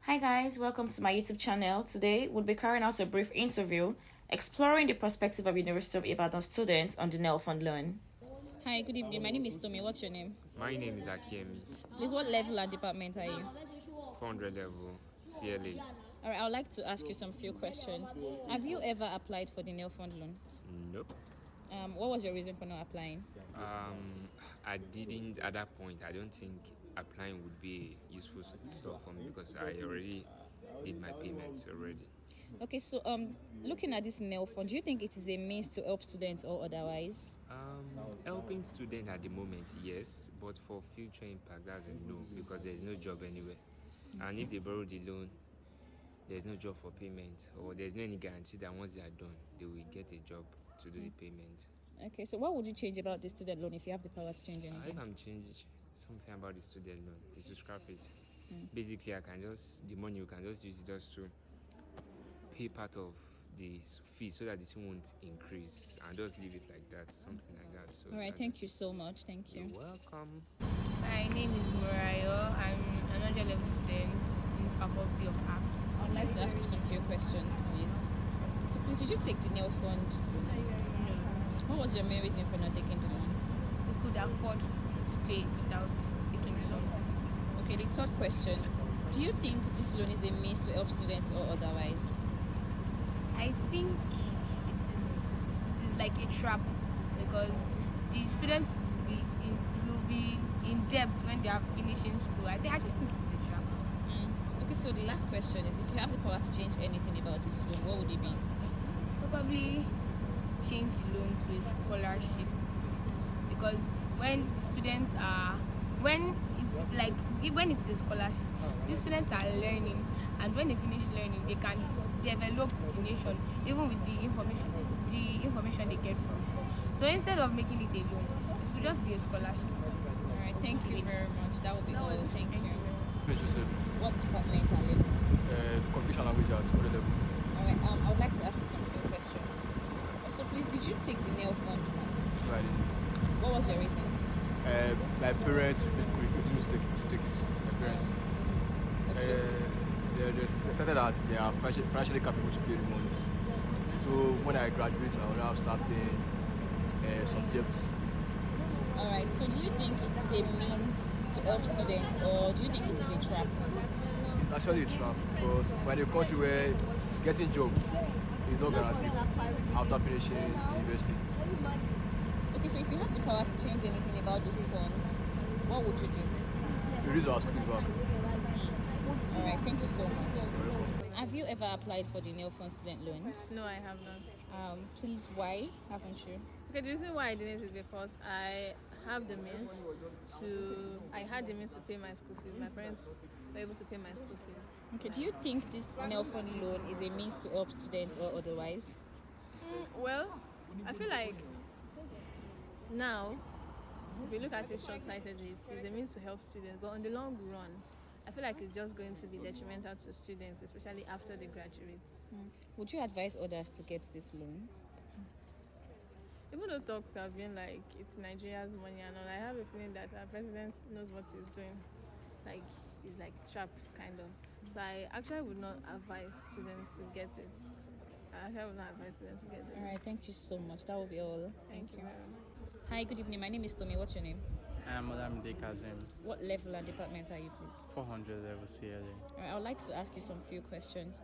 Hi guys, welcome to my YouTube channel. Today we'll be carrying out a brief interview exploring the perspective of University of Ibadan students on the NELFUND loan. Hi, good evening. My name is Tomi. What's your name? My name is Akiemi. Please, what level and department are you? 400 level, CLA. Alright, I would like to ask you some few questions. Have you ever applied for the NELFUND loan? Nope. What was your reason for not applying? I didn't at that point. I don't think applying would be useful stuff for me because I already did my payments already. Okay, so looking at this NELFUND, do you think it is a means to help students or otherwise? Helping students at the moment, yes, but for future impact, that's a no because there's no job anywhere. And if they borrow the loan, there's no job for payment, or there's no any guarantee that once they are done, they will get a job to do the payment. Okay, so what would you change about the student loan if you have the power to change anything? If I'm changing something about the student loan, is to scrap it. Basically, the money you can just use it just to pay part of the fee so that the thing won't increase and just leave it like that, something like that. So all right, thank you so much. Thank you. You're welcome. My name is Murayo. I'm an 100 level student in the Faculty of Arts. I'd like to ask you some few questions, please. So please, did you take the NELFUND? What was your main reason for not taking the loan? We could afford to pay without taking the loan. Okay, the third question. Do you think this loan is a means to help students or otherwise? I think it is like a trap because the students will be in debt when they are finishing school. I just think it's a trap. Okay, so the last question is, if you have the power to change anything about this loan, what would it be? Probably change the loan to a scholarship because when it's a scholarship, the students are learning, and when they finish learning, they can develop the nation even with the information they get from school. So instead of making it a loan, it could just be a scholarship. All right, thank you very much. That will be all. Thank you. Joseph. What department and level? Computer language arts, what level? All right, I would like to ask you some few questions. So please, did you take the NELFUND funds? No, I didn't. What was your reason? My parents refused to take it. My parents. Okay. They decided that they are financially capable to pay the money. So when I graduate, I will now start paying some debts. All right. So do you think it is a means to help students, or do you think it is a trap? It's actually a trap because when a country where getting job is not guaranteed after finishing university. Okay, so if you have the power to change anything about these funds, what would you do? Reduce our school fees back. All right, thank you so much. Have you ever applied for the NELFUND student loan? No, I have not. Please, why haven't you? Okay, the reason why I didn't is because I had the means to pay my school fees. My parents were able to pay my school fees. Okay, do you think this NELFUND loan is a means to help students or otherwise? Well, I feel like now, if you look at it short-sightedly, it's a means to help students, but on the long run, I feel like it's just going to be detrimental to students, especially after they graduate. Would you advise others to get this loan? Even though talks have been like it's Nigeria's money and all, I have a feeling that our president knows what he's doing. Like, he's like trap kind of. So I actually would not advise students to get it. All right, thank you so much. That will be all. Thank you. Very much. Hi, good evening. My name is Tomi. What's your name? I'm Madam Kazim, What level and department are you, please? 400 level CLA. All right, I would like to ask you some few questions.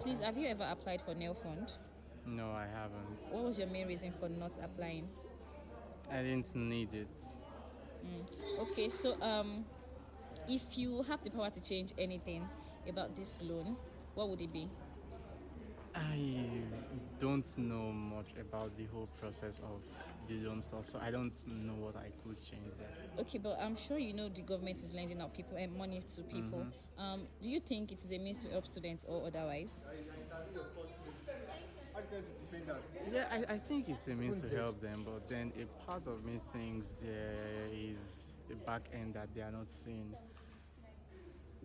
Please, have you ever applied for NELFUND? No, I haven't. What was your main reason for not applying? I didn't need it. Okay, so if you have the power to change anything about this loan, what would it be? I don't know much about the whole process of the loan stuff, so I don't know what I could change there. Okay, but I'm sure you know the government is lending out people and money to people. Do you think it is a means to help students or otherwise? Yeah, I think it's a means to help them, but then a part of me thinks there is a back end that they are not seeing.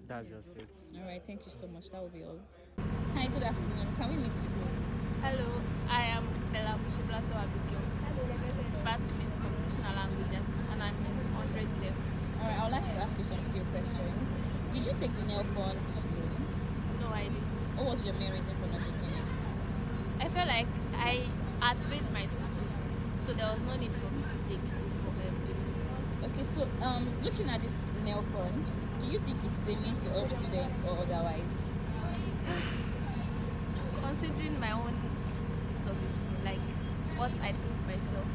That's just it. All right, thank you so much. That will be all. Hi, good afternoon. Can we meet you, please? Hello, I am Bella Mushiblato Abigail, Department of Communication Languages, and I'm in 100 level. All right, I would like to ask you some few questions. Did you take the NELFUND loan? What was your main reason for not taking it? I felt like I had paid my school fees, so there was no need for me to take it for them. Okay, so looking at this NELFUND, do you think it's a means to help students or otherwise? Considering my own stuff, like what I think myself,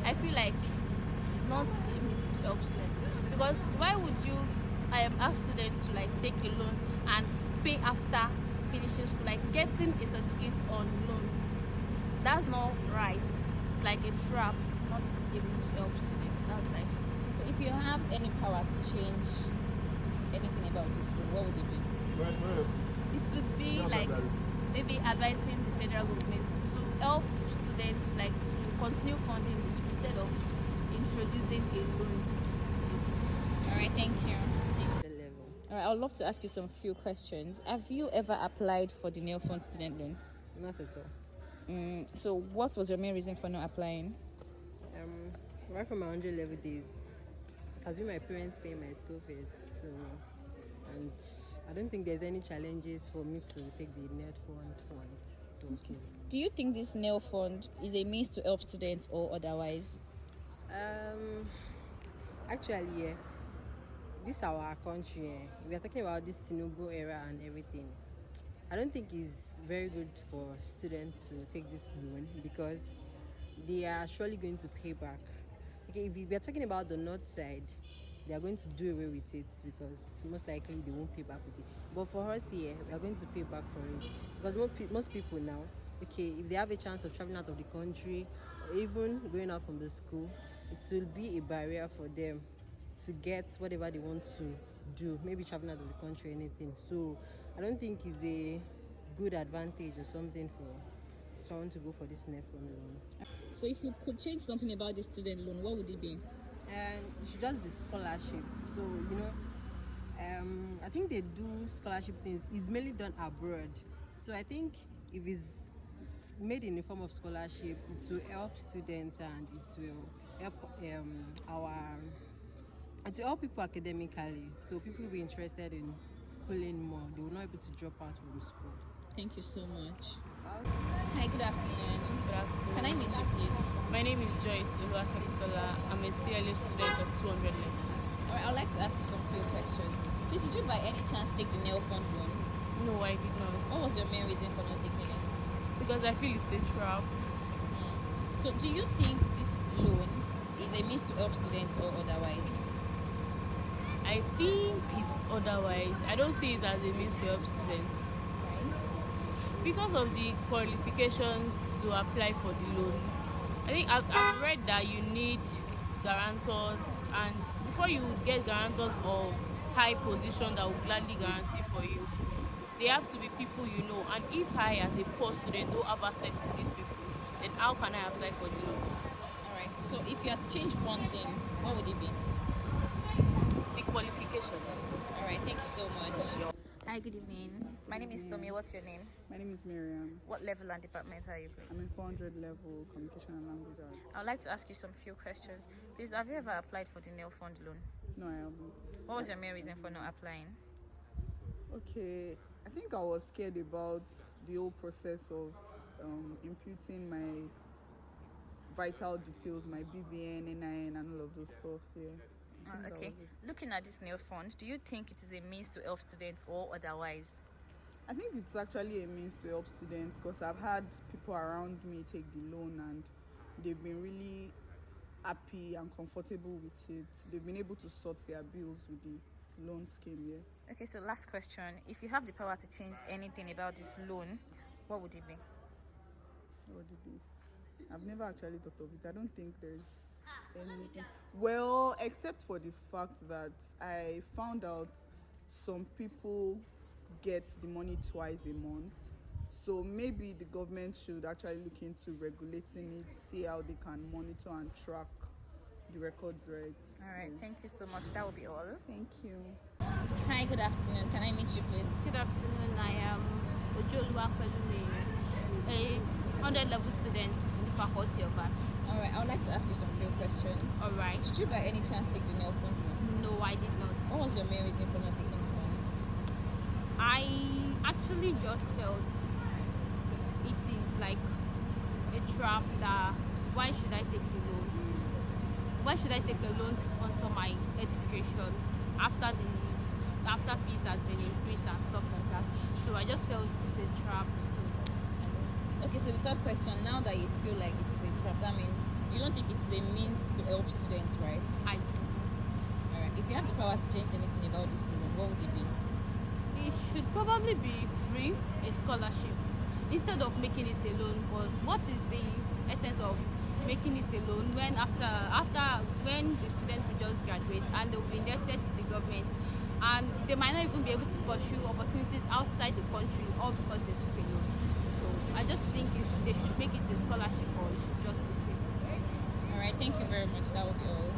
I feel like it's not a means to help students, because why would you ask students to like take a loan and pay after finishing school, like getting a certificate on loan? That's not right. It's like a trap, not a means to help students. That's like. So if you have any power to change anything about this school, what would it be? It would be like maybe advising the federal government to help students like to continue funding the school instead of introducing a loan to the school. All right, thank you. Level. All right, I would love to ask you some few questions. Have you ever applied for the NELFUND student loan? Not at all. So what was your main reason for not applying? Right from my 100 level days, it has been my parents paying my school fees. So, and I don't think there's any challenges for me to take the NELFUND fund to Do you think this NELFUND is a means to help students or otherwise? Actually, yeah. This our country. We are talking about this Tinubu era and everything. I don't think it's very good for students to take this loan because they are surely going to pay back. Okay, if we are talking about the north side, they are going to do away with it because most likely they won't pay back with it. But for us here, we are going to pay back for it because most people now, okay, if they have a chance of traveling out of the country or even going out from the school, it will be a barrier for them to get whatever they want to do, maybe traveling out of the country or anything. So I don't think it's a good advantage or something for someone to go for this NELFUND loan. So if you could change something about the student loan, what would it be? And it should just be scholarship. So I think they do scholarship things. It's mainly done abroad. So I think if it's made in the form of scholarship, it will help students and it will help it will help people academically. So people will be interested in schooling more. They will not be able to drop out from school. Thank you so much. Hi, good afternoon. Good afternoon. Can I meet you, please? My name is Joyce Oluwakemisola. I'm a CLA student of 200 level. All right, I'd like to ask you some few questions. Please, did you by any chance take the NELFUND loan? No, I did not. What was your main reason for not taking it? Because I feel it's a trap. So do you think this loan is a means to help students or otherwise? I think it's otherwise. I don't see it as a means to help students. Because of the qualifications to apply for the loan. I think I've read that you need guarantors, and before you get guarantors of high position that will gladly guarantee for you, they have to be people you know. And if I, as a poor student, don't have access to these people, then how can I apply for the loan? All right, so if you had to change one thing, what would it be? The qualifications. All right, thank you so much. Hi, good evening. My name is Tommy. What's your name? My name is Miriam. What level and department are you, please? I'm in 400 level Communication and Language Arts. I would like to ask you some few questions. Please, have you ever applied for the NELFUND loan? No, I haven't. What was your main reason for not applying? Okay, I think I was scared about the whole process of imputing my vital details, my BVN, NIN, and all of those stuff. Yeah. I think that Okay. was it. Looking at this NELFUND, do you think it is a means to help students or otherwise? I think it's actually a means to help students because I've had people around me take the loan and they've been really happy and comfortable with it. They've been able to sort their bills with the loan scheme. Yeah. Okay, so last question. If you have the power to change anything about this loan, what would it be? What would it be? I've never actually thought of it. I don't think there's anything. Well, except for the fact that I found out some people get the money twice a month. So maybe the government should actually look into regulating it, see how they can monitor and track the records right. All right, thank you so much. That will be all. Thank you. Hi, good afternoon. Can I meet you, please? Good afternoon. I am Ojo Oluwapelumi, a 100 level student in the Faculty of Arts. All right, I would like to ask you some few questions. All right. Did you by any chance take the NELFUND loan? No, I did not. What was your main reason for not taking the loan? I actually just felt it is like a trap that why should I take the loan? Why should I take a loan to sponsor my education after fees has been increased and stuff like that? So I just felt it's a trap. Okay, so the third question, now that you feel like it is a trap, that means you don't think it is a means to help students, right? I Alright. If you had the power to change anything about this loan, what would it be? It should probably be free, a scholarship, instead of making it a loan. Because what is the essence of making it a loan when when the students will just graduate and they will be indebted to the government, and they might not even be able to pursue opportunities outside the country all because they took a loan. So I just think they should make it a scholarship, or it should just be free. Alright, thank you very much. That would be all.